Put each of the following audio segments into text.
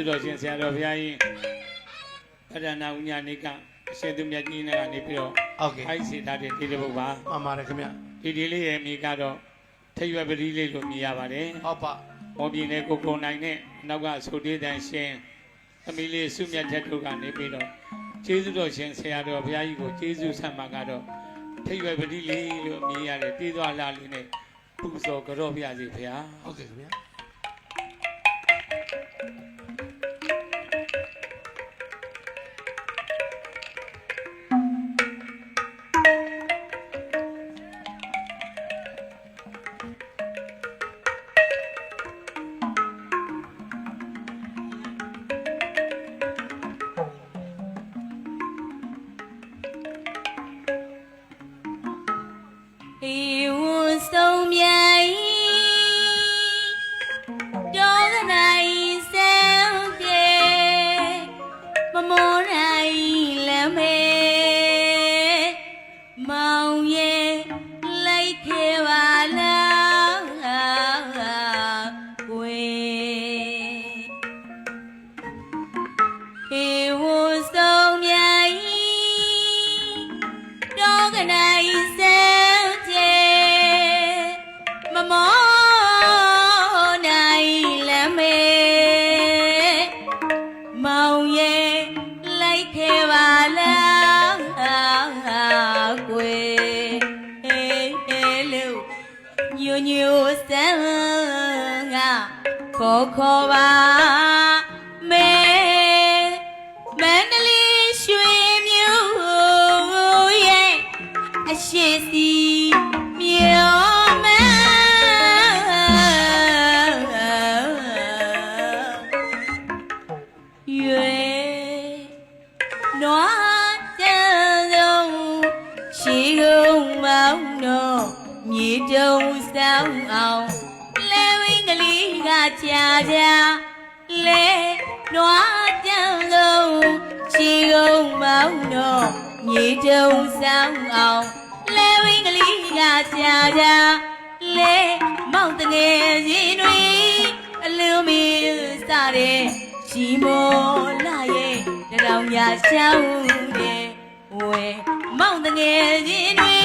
တော်ရှင်ဆရာတော်ဘုရားကြီးပဒနာဥညာနိကအရှင်သူမြတ်ကြီးနဲ့ကနေပြီးတော့အိုက်စီထားတဲ့ဒီတစ်ပုဒ်ပါမှန်ပါတယ်ခင်ဗျဒီလေးရဲ့မိကတော့ထိရွယ်ပတိလေးလို့မြင်ရပါတယ်ဟုတ်ပါမော်ပြင်းနဲ့ကိုကုံနိုင်နဲ့နောက်ကဆိုတေးတန်ရှင်သမီးလေးစုမြတ်ထက်တို့ကနေပြီးတော့ကျေးဇူးတော်ရှင်ဆရာတော်ဘုရားကြီးကိုကျေးဇူးဆက်မှာကတော့ထိရွယ်ပတိလေးလို့မြင်ရတယ်တည်သွားလာလေးနဲ့ပူဇော်ကြော့ပြစီဘုရားဟုတ်ကဲ့ခင်ဗျာခေါ်ပါမေမန္တလေးရွှေမြို့ရဲ့အရှိစီမြို့မရွေနွားတန်းဆုံးရှိကုန်မောင်းတော့မြေတုံးဆောင်အောင်ကြာကြာလေနွားတန်းလုံးချီကုန်မောင်းတော့မြေတုံးဆောင်အောင်လဲဝင်းကလေးကကြာကြာလေမောင်တငယ်ချင်းတွေအလုံးမီစားတဲ့ရှီမောလာရဲ့တောင်ရရှောင်းတဲ့ဝဲမောင်တငယ်ချင်းတွေ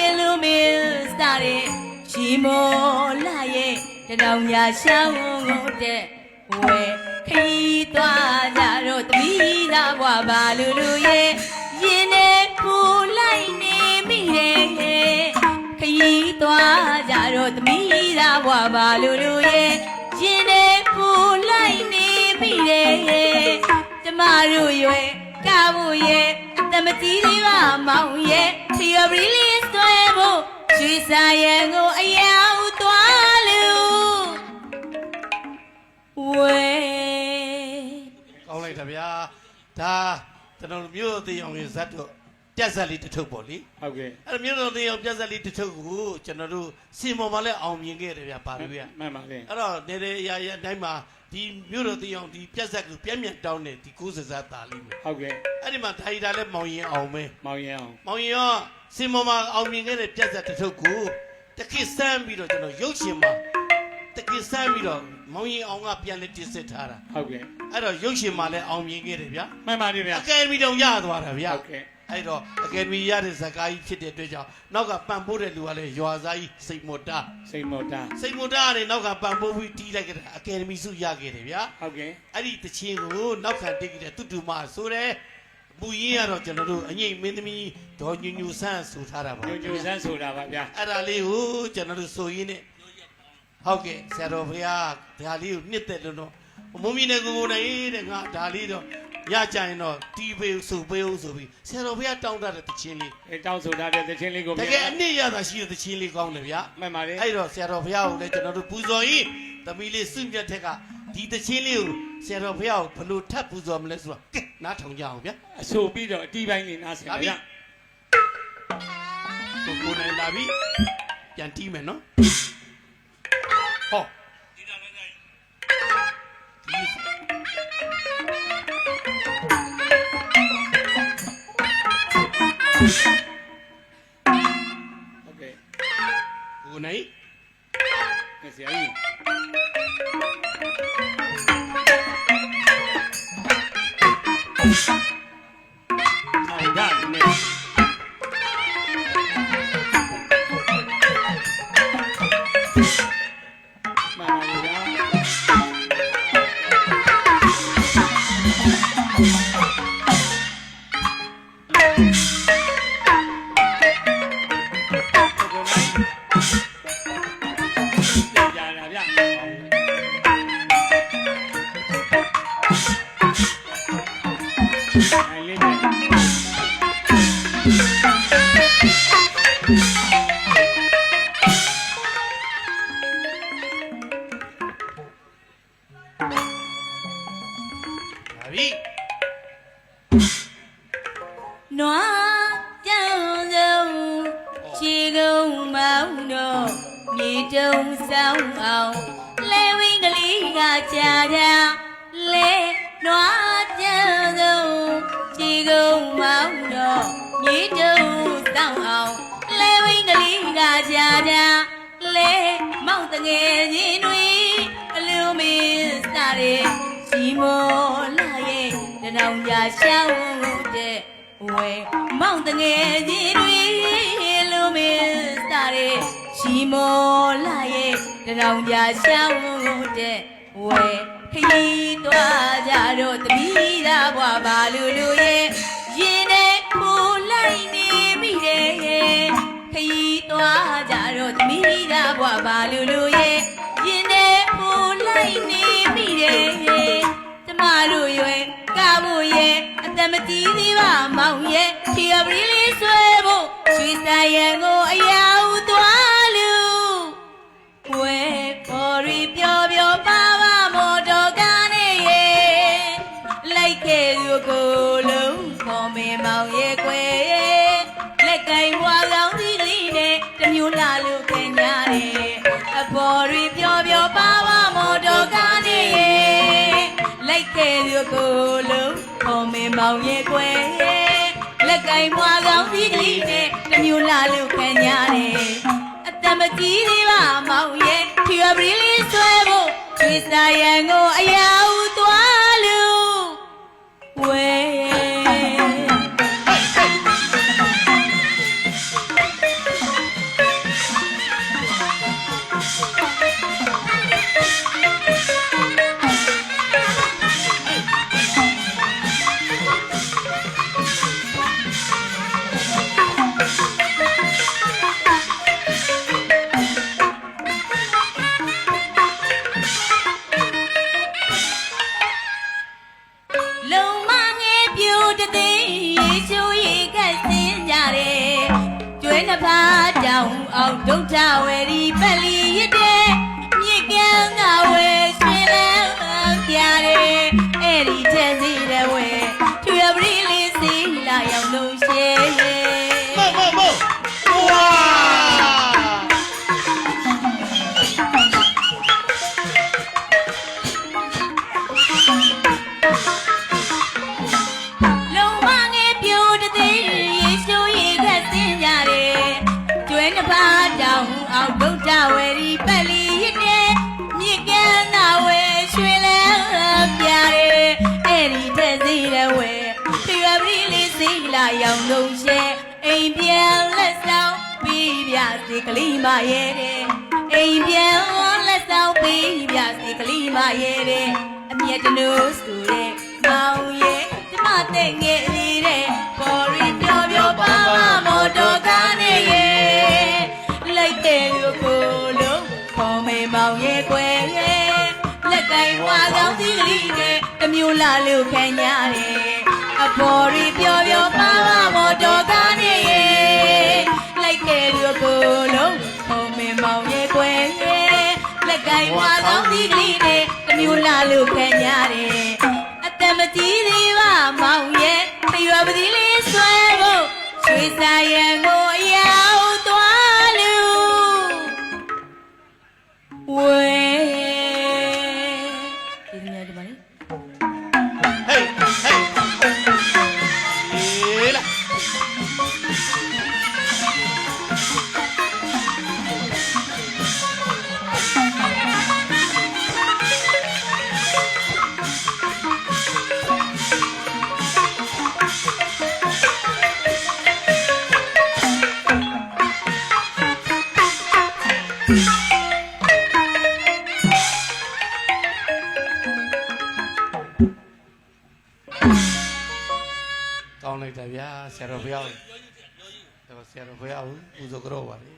အလုံးမီစားတဲ့ရှီမောလာရဲ့တောင်ရရှောင်းတဲ့ဝဲခရီးသွားကြတော့တမီးသားဘွားပါလူလူရဲ့ရင်နဲ့ပူလိုက်နေမိရဲ့ခရီးသွားကြတော့တမီးသားဘွားပါလူလူရဲ့ရင်နဲ့ပူလိုက်နေမိရဲ့ကျမတို့ရွယ်ကဖို့ရဲ့အတမကြီးလေးပါမောင်ရဲ့ထီရပရီလေးဆွဲဖို့ရွှေစာရဲ့ကိုအရောက်သွားလူဝဲကောင်းလိုက်တာဗျာဒါကျွန်တော်မြို့သေးအောင်ရဇတ်တို့ပြက်ဆက်လေးတစ်ထုပ်ပေါ့လေဟုတ်ကဲ့အဲ့မြို့တော်သေးအောင်ပြက်ဆက်လေးတစ်ထုပ်ကိုကျွန်တော်တို့စီမော်မှာလည်းအောင်မြင်ခဲ့တယ်ဗျာပါလို့ရမှန်ပါလေအဲ့တော့နေတဲ့အရာအတိုင်းမှာဒီမြို့တော်သေးအောင်ဒီပြက်ဆက်ကိုပြက်မြတ်တောင်းနေဒီကိုးစစားတာလေးမယ်ဟုတ်ကဲ့အဲ့ဒီမှာဒါရီတာလည်းမောင်ရင်အောင်မဲမောင်ရင်ရောစီမော်မှာအောင်မြင်ခဲ့တဲ့ပြက်ဆက်တစ်ထုပ်ကိုတခိစမ်းပြီးတော့ကျွန်တော်ရုပ်ရှင်မှာတကိစမ်းပြီးတော့မောင်ရင်အောင်ကပြန်လက်တင်စစ်ထားတာဟုတ်ကဲ့အဲ့တော့ရုပ်ရှင်မှာလည်းအောင်မြင်ခဲ့တယ်ဗျာမှန်ပါတယ်ဗျာအကယ်ဒမီတောင်ရသွားတာဗျာဟုတ်ကဲ့အဲ့တော့အကယ်ဒမီရတဲ့ဇကားကြီးဖြစ်တဲ့အတွက်ကြောင့်နောက်ကပံပိုးတဲ့လူကလည်းရွာသားကြီးစိတ်မော်တာကနေနောက်ကပံပိုးပြီးတီးလိုက်ကြတာအကယ်ဒမီစုရခဲ့တယ်ဗျာဟုတ်ကဲ့အဲ့ဒီတချင်းကိုနောက်ခံတိတ်ကြတဲ့တူတူမဆိုတဲ့ပူရင်းကတော့ကျွန်တော်တို့အငိမ့်မင်းသမီးဒေါ်ညူဆန်းဆိုထားတာပါညူဆန်းဆိုတာပါဗျာအဲ့ဒါလေးကိုကျွန်တော်တို့ဆိုရင်းနဲ့ဟုတ်ကဲ့ဆရာတော်ဘုရားဒါလေးကိုနှစ်သက်လို့တော့မုံမီနဲ့ကိုနိုင်တဲ့ငါဒါလေးတော့ရကြရင်တော့တီးပေးဆိုပေးဦးဆိုပြီးဆရာတော်ဘုရားတောင်းတတဲ့တခြင်းလေးတောင်းဆိုထားတဲ့တခြင်းလေးကိုတကယ်အနည်းရတာရှိတဲ့တခြင်းလေးကောင်းတယ်ဗျာမှန်ပါလေအဲ့တော့ဆရာတော်ဘုရားကိုလည်းကျွန်တော်တို့ပူဇော်ရင်သမီးလေးစုမြတ်ထက်ကဒီတခြင်းလေးကိုဆရာတော်ဘုရားကိုဘလို့ထပ်ပူဇော်မလဲဆိုတော့ကဲနားထောင်ကြအောင်ဗျာအဆိုပြီးတော့အတီးပိုင်းလေးနားဆင်ပါဗျာကိုနိုင်လာပြီပြန်တီးမယ်နော်ဟောဒီတာလည်းတိုင်းโอเคကိုနိုင်ဆရာကြီး ဆိုင်ရနေမှန်ပါဗျာနွားကြောင်စုံခြေကုံမောင်းတော့မြေတုံဆောင်အောင်လဲဝင်းကလေးကကြာတာလဲနွားကြောင်စုံခြေကုံမောင်းတော့မြေတုံဆောင်အောင်လဲဝင်းကလေးကကြာတာလဲမောင်တငယ်ချင်းတွေအလူမင်းစားတဲ့စီမောလာရဲ့တနောင်ကြာရှောင်းတဲ့ဝဲမောင်တငယ်ချင်းတွေလူမင်းစားတဲ့ရှိမောလာရဲ့တရောင်ကြာရှောင်းတဲ့ဝဲခရီးသွားကြတော့တပီးသားဘွားပါလူလူရဲ့ရင်နဲ့ခိုးလိုက်နေမိတယ်ခရီးသွားကြတော့တပီးသားဘွားပါလူလူရဲ့ရင်နဲ့ခိုးလိုက်နေမိတယ်ကျမတို့ရွယ်ကားဖို့ရဲ့အတမတီးသေးပါမောင်ရဲ့ခီယပရီလေးဆွဲဖို့ရွှေဆိုင်ရန်ကိုအရာဦးသွားလူဝဲပေါ်ရီပြောပြောပါပါမော်တော်ကားနဲ့ရဲ့လိုက်ခဲ့သူကိုလုံးခေါ်မေမောင်ရဲ့ကွယ်လက်ကင်ဘွားကောင်းသီးလေးနဲ့တမျိုးလာလို့ခင်ရတယ်အပေါ်ရီပြောပြောပါပါမော်တော်ကားနဲ့ရဲ့လိုက်ခဲ့သူကိုလုံးခေါ်မေမောင်ရဲ့ကွယ်လက်ကင်ဘွားကောင်းသီးလေးနဲ့တမျိုးလာလို့ခင်ရတယ်တမကြီးသေးပါမောင်ရဲ့ခီယပရီလေးဆွဲဖို့ရွှေဆိုင်ရန်ကိုအရာဦးသွားလူဝဲအောင်ဒုဋ္ဌဝေရီပလီရတဲ့မြေကမ်းသာဝဲရွှေလန်းပြတယ်အဲ့ဒီတဲ့စီတဲ့ဝဲထူရပရီလေးစီလာရောက်လို့ရှဲမောဝါလုံမငယ်ပြိုတဲ့ရေရှိုးရေခက်စင်းကြတယ်ကျွဲနှစ်ပါးတောင်အောင်ဒုဋ္ဌဝေရီပလီရတဲ့မြေကမ်းသာဝဲရွှေလန်းပြတယ်အဲ့ဒီတဲ့စီတဲ့ဝဲထူရပရီလေးစီလာရောက်လို့ရှဲအိမ်ပြန်လက်ဆောင်ပြီးပြစီကလေးမရဲ့တဲ့အိမ်ပြန်လက်ဆောင်ပြီးပြစီကလေးမရဲ့တဲ့အမြတ်တလို့ဆိုတဲ့မောင်ရဲ့ကျမတဲ့ငယ်လေးတဲ့ပေါ်ရီပြောပြောပါမော်တော်ကားနဲ့ရဲ့လိုက်တဲ့လူကိုလုံးခေါ်မေမောင်ရဲ့ကွယ်ရဲ့လက်ကင်ဘွားကောင်းသီးကလေးနဲ့တမျိုးလာလို့ခံရတယ်အပေါ်ရီပြောပြောပါမော်တော်ကားနဲ့ရဲ့လိုက်တဲ့လူကိုလုံးခေါ်မေမောင်ရဲ့ကွယ်ရဲ့လက်ကင်ဘွားကောင်းသီးကလေးနဲ့တမျိုးလာလို့ခံရတယ်အတမကြီးသေးပါမောင်ရဲ့ခရွယ်ပတိလေးဆွဲဖို့ရွှေဆိုင်ရန်ကိုအရာဦးသွားလူဝဲဒီညဒီမလေး Hey, hey. Yela. ကောင်းလိုက်တာဗျာဆရာတော်ဘုရားတော့ဆရာတော်ဘုရားကိုပူဇော်ကြတော့ပါလေ